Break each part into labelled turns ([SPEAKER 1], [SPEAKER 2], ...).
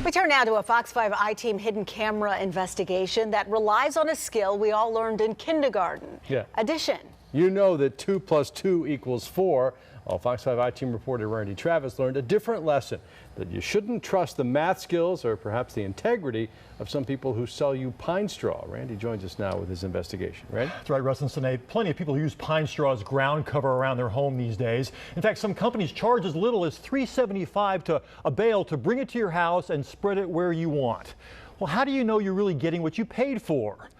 [SPEAKER 1] We turn now to a Fox 5 I-Team hidden camera investigation that relies on a skill we all learned in kindergarten. Addition.
[SPEAKER 2] You know that 2 + 2 = 4. Well, Fox 5 I-Team reporter Randy Travis learned a different lesson, that you shouldn't trust the math skills or perhaps the integrity of some people who sell you pine straw. Randy joins us now with his investigation. Randy?
[SPEAKER 3] That's right, Russ and Sinead. Plenty of people use pine straw as ground cover around their home these days. In fact, some companies charge as little as $3.75 to a bale to bring it to your house and spread it where you want. Well, how do you know you're really getting what you paid for?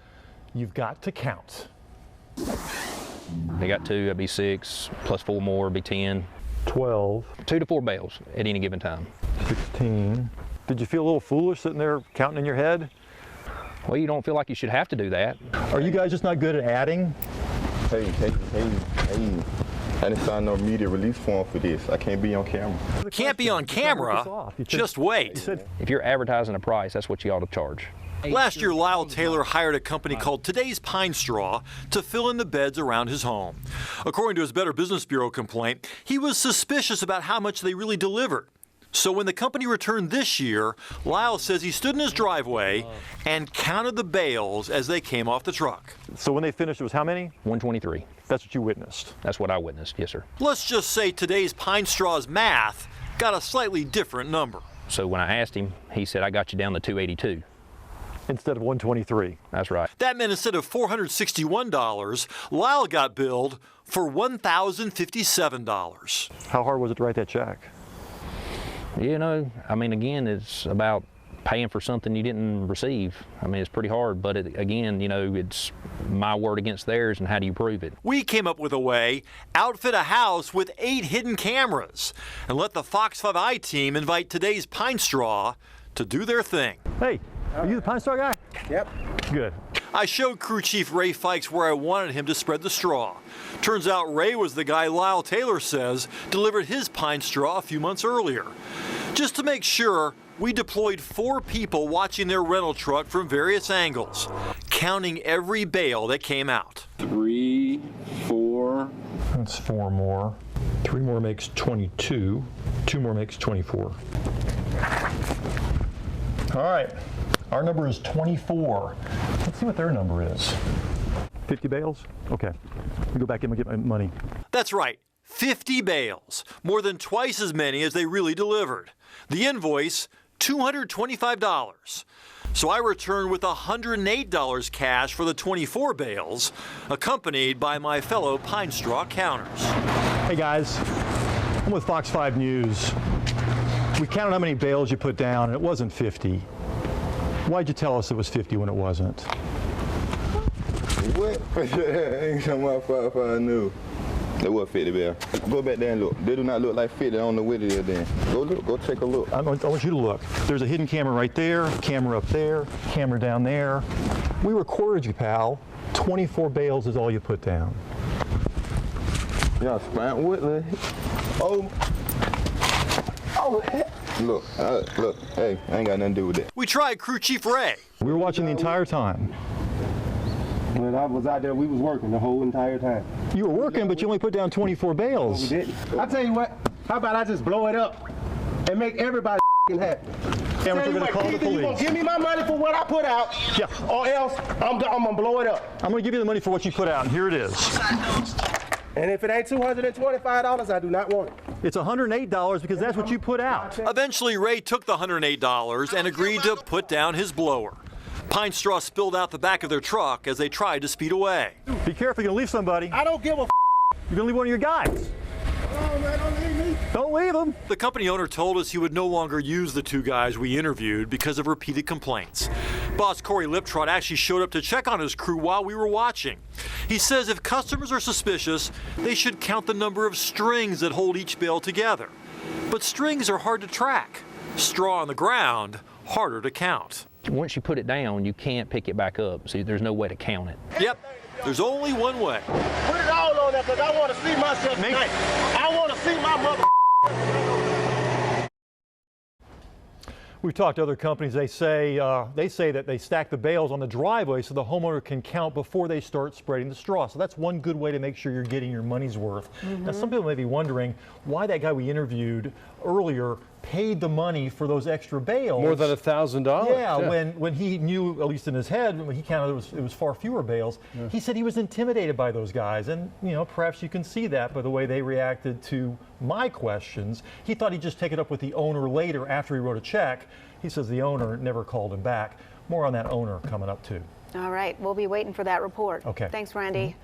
[SPEAKER 3] You've got to count.
[SPEAKER 4] They got 2, that'd be 6, plus 4 more would be 10.
[SPEAKER 3] 12.
[SPEAKER 4] 2 to 4 bales at any given time.
[SPEAKER 3] 16. Did you feel a little foolish sitting there counting in your head?
[SPEAKER 4] Well, you don't feel like you should have to do that.
[SPEAKER 3] Are you guys just not good at adding?
[SPEAKER 5] Hey. I didn't sign no media release form for this. I can't be on camera.
[SPEAKER 6] Can't be on camera? Just wait.
[SPEAKER 4] If you're advertising a price, that's what you ought to charge.
[SPEAKER 6] Last year, Lyle Taylor hired a company called Today's Pinestraw to fill in the beds around his home. According to his Better Business Bureau complaint, he was suspicious about how much they really delivered. So when the company returned this year, Lyle says he stood in his driveway and counted the bales as they came off the truck.
[SPEAKER 3] So when they finished, it was how many?
[SPEAKER 4] 123.
[SPEAKER 3] That's what you witnessed?
[SPEAKER 4] That's what I witnessed, yes, sir.
[SPEAKER 6] Let's just say Today's Pinestraw's math got a slightly different number.
[SPEAKER 4] So when I asked him, he said, I got you down to 282.
[SPEAKER 3] Instead of 123.
[SPEAKER 4] That's right.
[SPEAKER 6] That meant instead of $461, Lyle got billed for $1,057.
[SPEAKER 3] How hard was it to write that check?
[SPEAKER 4] You know, I mean, again, it's about paying for something you didn't receive. I mean, it's pretty hard, but again, you know, it's my word against theirs, and how do you prove it?
[SPEAKER 6] We came up with a way: outfit a house with 8 hidden cameras and let the Fox 5 I-Team invite Today's Pinestraw to do their thing.
[SPEAKER 3] Hey, are you the pine straw guy?
[SPEAKER 7] Yep.
[SPEAKER 3] Good.
[SPEAKER 6] I showed crew chief Ray Fikes where I wanted him to spread the straw. Turns out Ray was the guy Lyle Taylor says delivered his pine straw a few months earlier. Just to make sure, we deployed 4 people watching their rental truck from various angles, counting every bale that came out.
[SPEAKER 5] 3, 4.
[SPEAKER 3] That's 4 more. 3 more makes 22. 2 more makes 24. All right. Our number is 24. Let's see what their number is. 50 bales? Okay. Let me go back in and get my money.
[SPEAKER 6] That's right, 50 bales, more than twice as many as they really delivered. The invoice, $225. So I returned with $108 cash for the 24 bales, accompanied by my fellow Pinestraw counters.
[SPEAKER 3] Hey guys, I'm with Fox 5 News. We counted how many bales you put down, and it wasn't 50. Why'd you tell us it was 50 when it wasn't?
[SPEAKER 5] What? Ain't come out if I knew. They was 50 bale. Go back there and look. They do not look like 50. I don't know what it is then. Go look. Go take a look.
[SPEAKER 3] I want you to look. There's a hidden camera right there, camera up there, camera down there. We recorded you, pal. 24 bales is all you put down.
[SPEAKER 5] Y'all spent what the heck? Oh, heck. Look, hey, I ain't got nothing to do with that.
[SPEAKER 6] We tried crew chief Ray.
[SPEAKER 3] We were watching the entire time.
[SPEAKER 7] When I was out there, we was working the whole entire time.
[SPEAKER 3] You were working, but you only put down 24 bales.
[SPEAKER 7] We didn't. I tell you what, how about I just blow it up and make everybody happy?
[SPEAKER 3] And we're going to call the
[SPEAKER 7] either you gonna
[SPEAKER 3] police.
[SPEAKER 7] give me my money for what I put out,
[SPEAKER 3] Yeah.
[SPEAKER 7] or else I'm gonna blow it up.
[SPEAKER 3] I'm going to give you the money for what you put out, and here it is.
[SPEAKER 7] And if it ain't $225, I do not want it.
[SPEAKER 3] It's $108 because that's what you put out.
[SPEAKER 6] Eventually, Ray took the $108 and agreed to put down his blower. Pine straw spilled out the back of their truck as they tried to speed away.
[SPEAKER 3] Be careful, you're going to leave somebody.
[SPEAKER 7] I don't give a
[SPEAKER 3] You're going to leave one of your guys.
[SPEAKER 7] Oh, man, don't leave me.
[SPEAKER 3] Don't leave them.
[SPEAKER 6] The company owner told us he would no longer use the 2 guys we interviewed because of repeated complaints. Boss Corey Liptrot actually showed up to check on his crew while we were watching. He says if customers are suspicious, they should count the number of strings that hold each bale together. But strings are hard to track. Straw on the ground, harder to count.
[SPEAKER 4] Once you put it down, you can't pick it back up, so there's no way to count it.
[SPEAKER 6] Yep, there's only one way.
[SPEAKER 7] Put it all on there because I want to see myself tonight. I want to see my mother.
[SPEAKER 3] We've talked to other companies. They say that they stack the bales on the driveway so the homeowner can count before they start spreading the straw. So that's one good way to make sure you're getting your money's worth. Now, some people may be wondering why that guy we interviewed earlier paid the money for those extra bales.
[SPEAKER 2] More than $1,000.
[SPEAKER 3] Yeah, when he knew, at least in his head, when he counted it was far fewer bales. Yeah. He said he was intimidated by those guys, and perhaps you can see that by the way they reacted to my questions. He thought he'd just take it up with the owner later after he wrote a check. He says the owner never called him back. More on that owner coming up too.
[SPEAKER 1] All right, we'll be waiting for that report.
[SPEAKER 3] Okay.
[SPEAKER 1] Thanks, Randy.